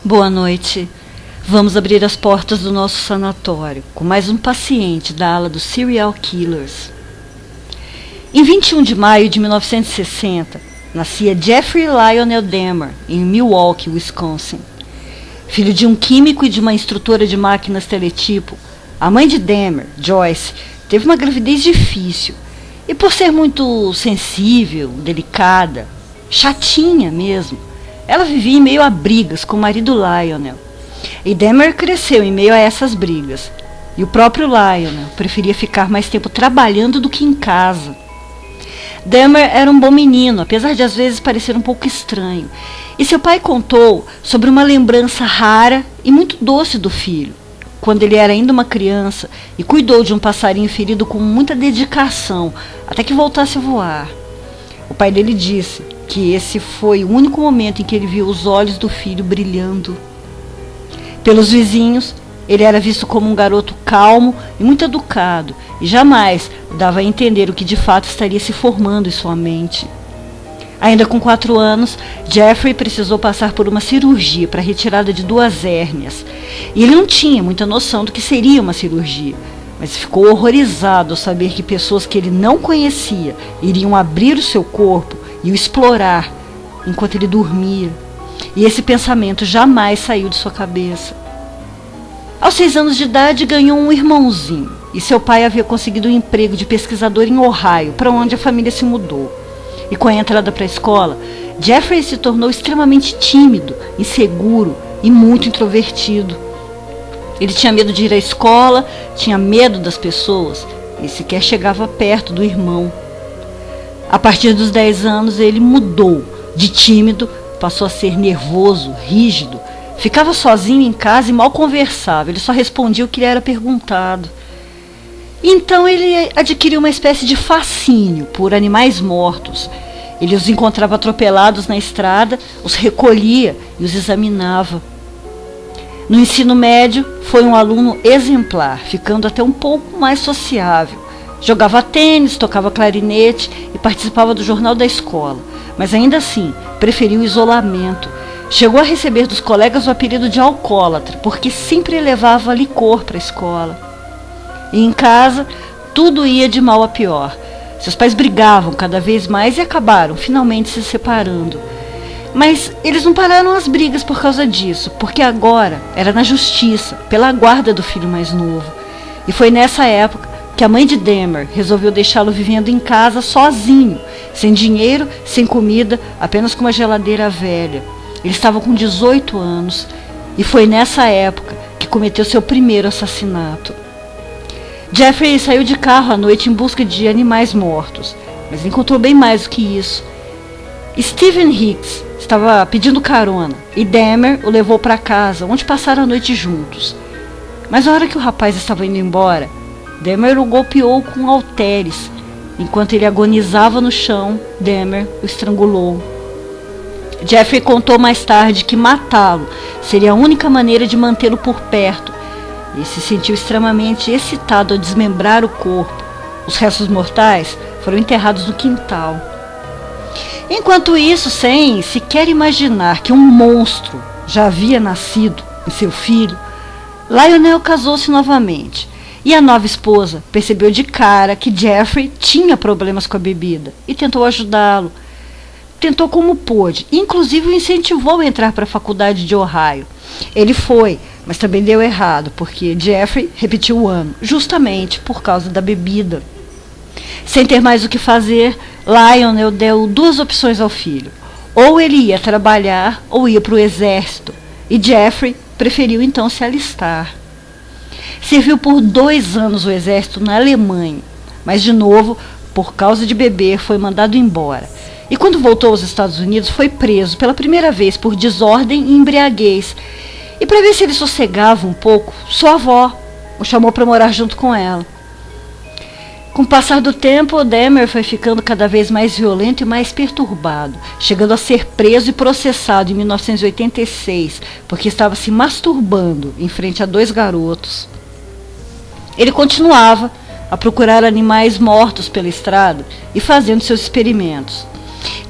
Boa noite. Vamos abrir as portas do nosso sanatório com mais um paciente da ala dos serial killers. Em 21 de maio de 1960, nascia Jeffrey Lionel Dahmer, em Milwaukee, Wisconsin. Filho de um químico e de uma instrutora de máquinas teletipo, a mãe de Dahmer, Joyce, teve uma gravidez difícil. E por ser muito sensível, delicada, chatinha mesmo, ela vivia em meio a brigas com o marido Lionel. E Dahmer cresceu em meio a essas brigas. E o próprio Lionel preferia ficar mais tempo trabalhando do que em casa. Dahmer era um bom menino, apesar de às vezes parecer um pouco estranho. E seu pai contou sobre uma lembrança rara e muito doce do filho, quando ele era ainda uma criança e cuidou de um passarinho ferido com muita dedicação, até que voltasse a voar. O pai dele disse que esse foi o único momento em que ele viu os olhos do filho brilhando. Pelos vizinhos, ele era visto como um garoto calmo e muito educado, e jamais dava a entender o que de fato estaria se formando em sua mente. Ainda com 4 anos, Jeffrey precisou passar por uma cirurgia para a retirada de 2 hérnias. E ele não tinha muita noção do que seria uma cirurgia, mas ficou horrorizado ao saber que pessoas que ele não conhecia iriam abrir o seu corpo e o explorar enquanto ele dormia. E esse pensamento jamais saiu de sua cabeça. Aos 6 anos de idade, ganhou um irmãozinho, e seu pai havia conseguido um emprego de pesquisador em Ohio, para onde a família se mudou. E com a entrada para a escola, Jeffrey se tornou extremamente tímido, inseguro e muito introvertido. Ele tinha medo de ir à escola, tinha medo das pessoas e sequer chegava perto do irmão. A partir dos 10 anos, ele mudou. De tímido, passou a ser nervoso, rígido. Ficava sozinho em casa e mal conversava. Ele só respondia o que lhe era perguntado. Então ele adquiriu uma espécie de fascínio por animais mortos. Ele os encontrava atropelados na estrada, os recolhia e os examinava. No ensino médio, foi um aluno exemplar, ficando até um pouco mais sociável. Jogava tênis, tocava clarinete e participava do jornal da escola. Mas ainda assim, preferiu o isolamento. Chegou a receber dos colegas o apelido de alcoólatra, porque sempre levava licor para a escola. E em casa, tudo ia de mal a pior. Seus pais brigavam cada vez mais e acabaram finalmente se separando. Mas eles não pararam as brigas por causa disso, porque agora era na justiça, pela guarda do filho mais novo. E foi nessa época que a mãe de Dahmer resolveu deixá-lo vivendo em casa sozinho, sem dinheiro, sem comida, apenas com uma geladeira velha. Ele estava com 18 anos e foi nessa época que cometeu seu primeiro assassinato. Jeffrey saiu de carro à noite em busca de animais mortos, mas encontrou bem mais do que isso. Stephen Hicks estava pedindo carona e Dahmer o levou para casa, onde passaram a noite juntos. Mas na hora que o rapaz estava indo embora, Dahmer o golpeou com halteres. Enquanto ele agonizava no chão, Dahmer o estrangulou. Jeffrey contou mais tarde que matá-lo seria a única maneira de mantê-lo por perto, e se sentiu extremamente excitado ao desmembrar o corpo. Os restos mortais foram enterrados no quintal. Enquanto isso, sem sequer imaginar que um monstro já havia nascido em seu filho, Lionel casou-se novamente. E a nova esposa percebeu de cara que Jeffrey tinha problemas com a bebida e tentou ajudá-lo. Tentou como pôde, inclusive o incentivou a entrar para a faculdade de Ohio. Ele foi, mas também deu errado, porque Jeffrey repetiu o ano, justamente por causa da bebida. Sem ter mais o que fazer, Lionel deu 2 opções ao filho. Ou ele ia trabalhar, ou ia para o exército. E Jeffrey preferiu então se alistar. Serviu por 2 anos o exército na Alemanha, mas de novo, por causa de beber, foi mandado embora. E quando voltou aos Estados Unidos, foi preso pela primeira vez por desordem e embriaguez. E para ver se ele sossegava um pouco, sua avó o chamou para morar junto com ela. Com o passar do tempo, Dahmer foi ficando cada vez mais violento e mais perturbado, chegando a ser preso e processado em 1986, porque estava se masturbando em frente a 2 garotos. Ele continuava a procurar animais mortos pela estrada e fazendo seus experimentos.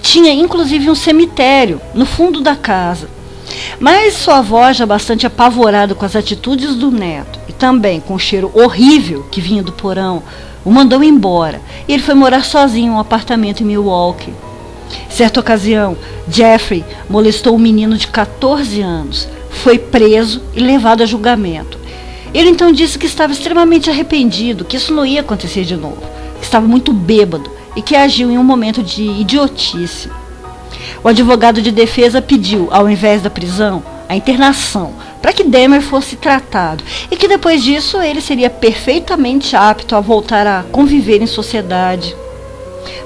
Tinha inclusive um cemitério no fundo da casa. Mas sua avó, já bastante apavorada com as atitudes do neto e também com o cheiro horrível que vinha do porão, o mandou embora e ele foi morar sozinho em um apartamento em Milwaukee. Certa ocasião, Jeffrey molestou um menino de 14 anos, foi preso e levado a julgamento. Ele então disse que estava extremamente arrependido, que isso não ia acontecer de novo, que estava muito bêbado e que agiu em um momento de idiotice. O advogado de defesa pediu, ao invés da prisão, a internação, para que Dahmer fosse tratado e que depois disso ele seria perfeitamente apto a voltar a conviver em sociedade.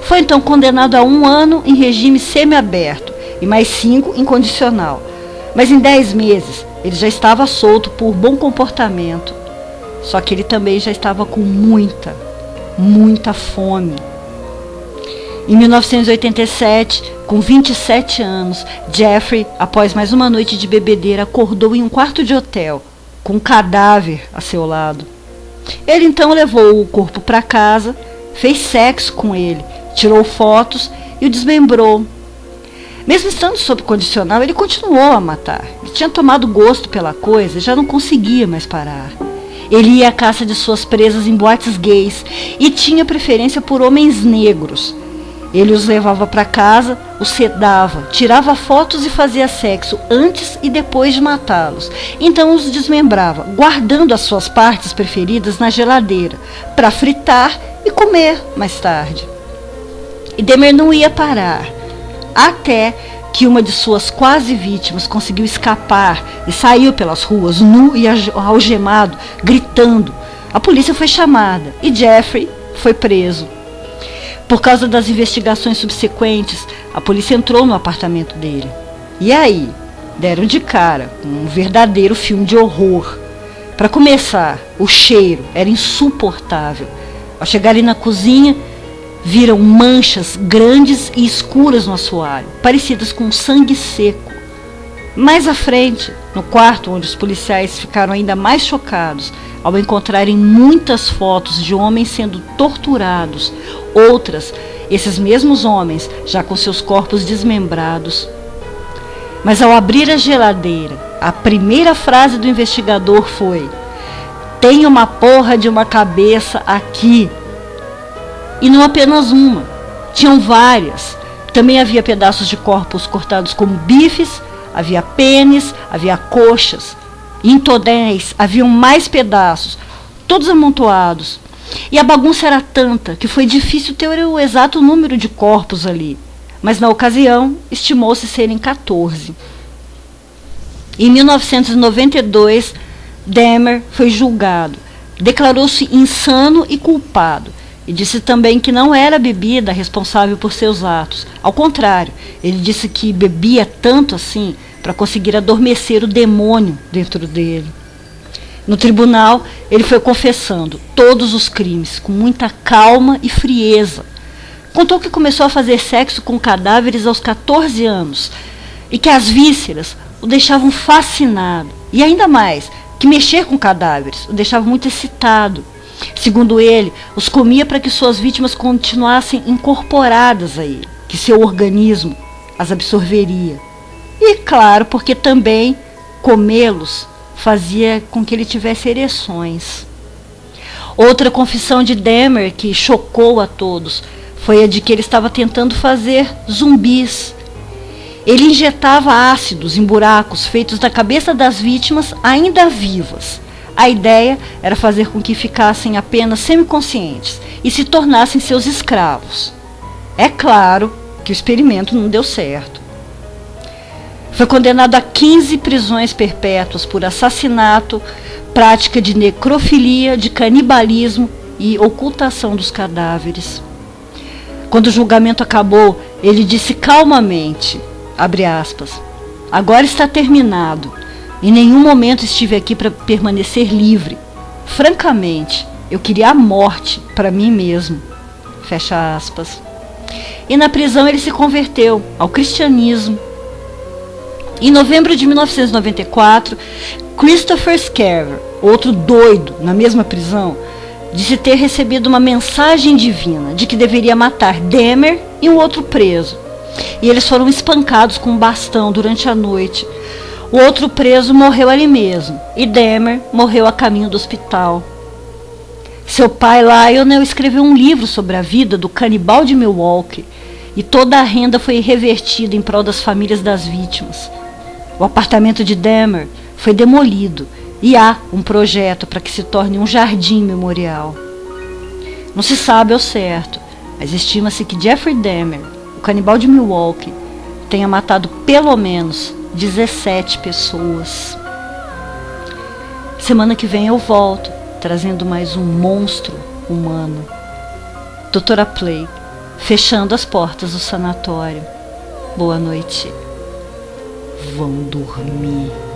Foi então condenado a 1 ano em regime semiaberto e mais 5 em condicional. Mas em 10 meses ele já estava solto por bom comportamento. Só que ele também já estava com muita fome. Em 1987, com 27 anos, Jeffrey, após mais uma noite de bebedeira, acordou em um quarto de hotel, com um cadáver a seu lado. Ele então levou o corpo para casa, fez sexo com ele, tirou fotos e o desmembrou. Mesmo estando sob condicional, ele continuou a matar. Ele tinha tomado gosto pela coisa e já não conseguia mais parar. Ele ia à caça de suas presas em boates gays e tinha preferência por homens negros. Ele os levava para casa, os sedava, tirava fotos e fazia sexo antes e depois de matá-los. Então os desmembrava, guardando as suas partes preferidas na geladeira, para fritar e comer mais tarde. E Dahmer não ia parar, até que uma de suas quase vítimas conseguiu escapar e saiu pelas ruas, nu e algemado, gritando. A polícia foi chamada e Jeffrey foi preso. Por causa das investigações subsequentes, a polícia entrou no apartamento dele. E aí, deram de cara com um verdadeiro filme de horror. Para começar, o cheiro era insuportável. Ao chegarem na cozinha, viram manchas grandes e escuras no assoalho, parecidas com sangue seco. Mais à frente, no quarto onde os policiais ficaram ainda mais chocados, ao encontrarem muitas fotos de homens sendo torturados, outras, esses mesmos homens, já com seus corpos desmembrados. Mas ao abrir a geladeira, a primeira frase do investigador foi: "Tem uma porra de uma cabeça aqui." E não apenas uma, tinham várias. Também havia pedaços de corpos cortados como bifes, havia pênis, havia coxas. E em tonéis haviam mais pedaços, todos amontoados. E a bagunça era tanta que foi difícil ter o exato número de corpos ali. Mas na ocasião, estimou-se serem 14. Em 1992, Dahmer foi julgado. Declarou-se insano e culpado. E disse também que não era a bebida responsável por seus atos. Ao contrário, ele disse que bebia tanto assim para conseguir adormecer o demônio dentro dele. No tribunal, ele foi confessando todos os crimes com muita calma e frieza. Contou que começou a fazer sexo com cadáveres aos 14 anos e que as vísceras o deixavam fascinado. E ainda mais, que mexer com cadáveres o deixava muito excitado. Segundo ele, os comia para que suas vítimas continuassem incorporadas a ele, que seu organismo as absorveria. E claro, porque também comê-los fazia com que ele tivesse ereções. Outra confissão de Dahmer que chocou a todos foi a de que ele estava tentando fazer zumbis. Ele injetava ácidos em buracos feitos da cabeça das vítimas ainda vivas. A ideia era fazer com que ficassem apenas semiconscientes e se tornassem seus escravos. É claro que o experimento não deu certo. Foi condenado a 15 prisões perpétuas por assassinato, prática de necrofilia, de canibalismo e ocultação dos cadáveres. Quando o julgamento acabou, ele disse calmamente, abre aspas, "Agora está terminado. Em nenhum momento estive aqui para permanecer livre. Francamente, eu queria a morte para mim mesmo." Fecha aspas. E na prisão ele se converteu ao cristianismo. Em novembro de 1994, Christopher Scarver, outro doido na mesma prisão, disse ter recebido uma mensagem divina de que deveria matar Dahmer e um outro preso. E eles foram espancados com um bastão durante a noite. O outro preso morreu ali mesmo e Dahmer morreu a caminho do hospital. Seu pai, Lionel, escreveu um livro sobre a vida do canibal de Milwaukee e toda a renda foi revertida em prol das famílias das vítimas. O apartamento de Dahmer foi demolido e há um projeto para que se torne um jardim memorial. Não se sabe ao certo, mas estima-se que Jeffrey Dahmer, o canibal de Milwaukee, tenha matado pelo menos 17 pessoas. Semana que vem eu volto, trazendo mais um monstro humano. Doutora Play, fechando as portas do sanatório. Boa noite. Vão dormir.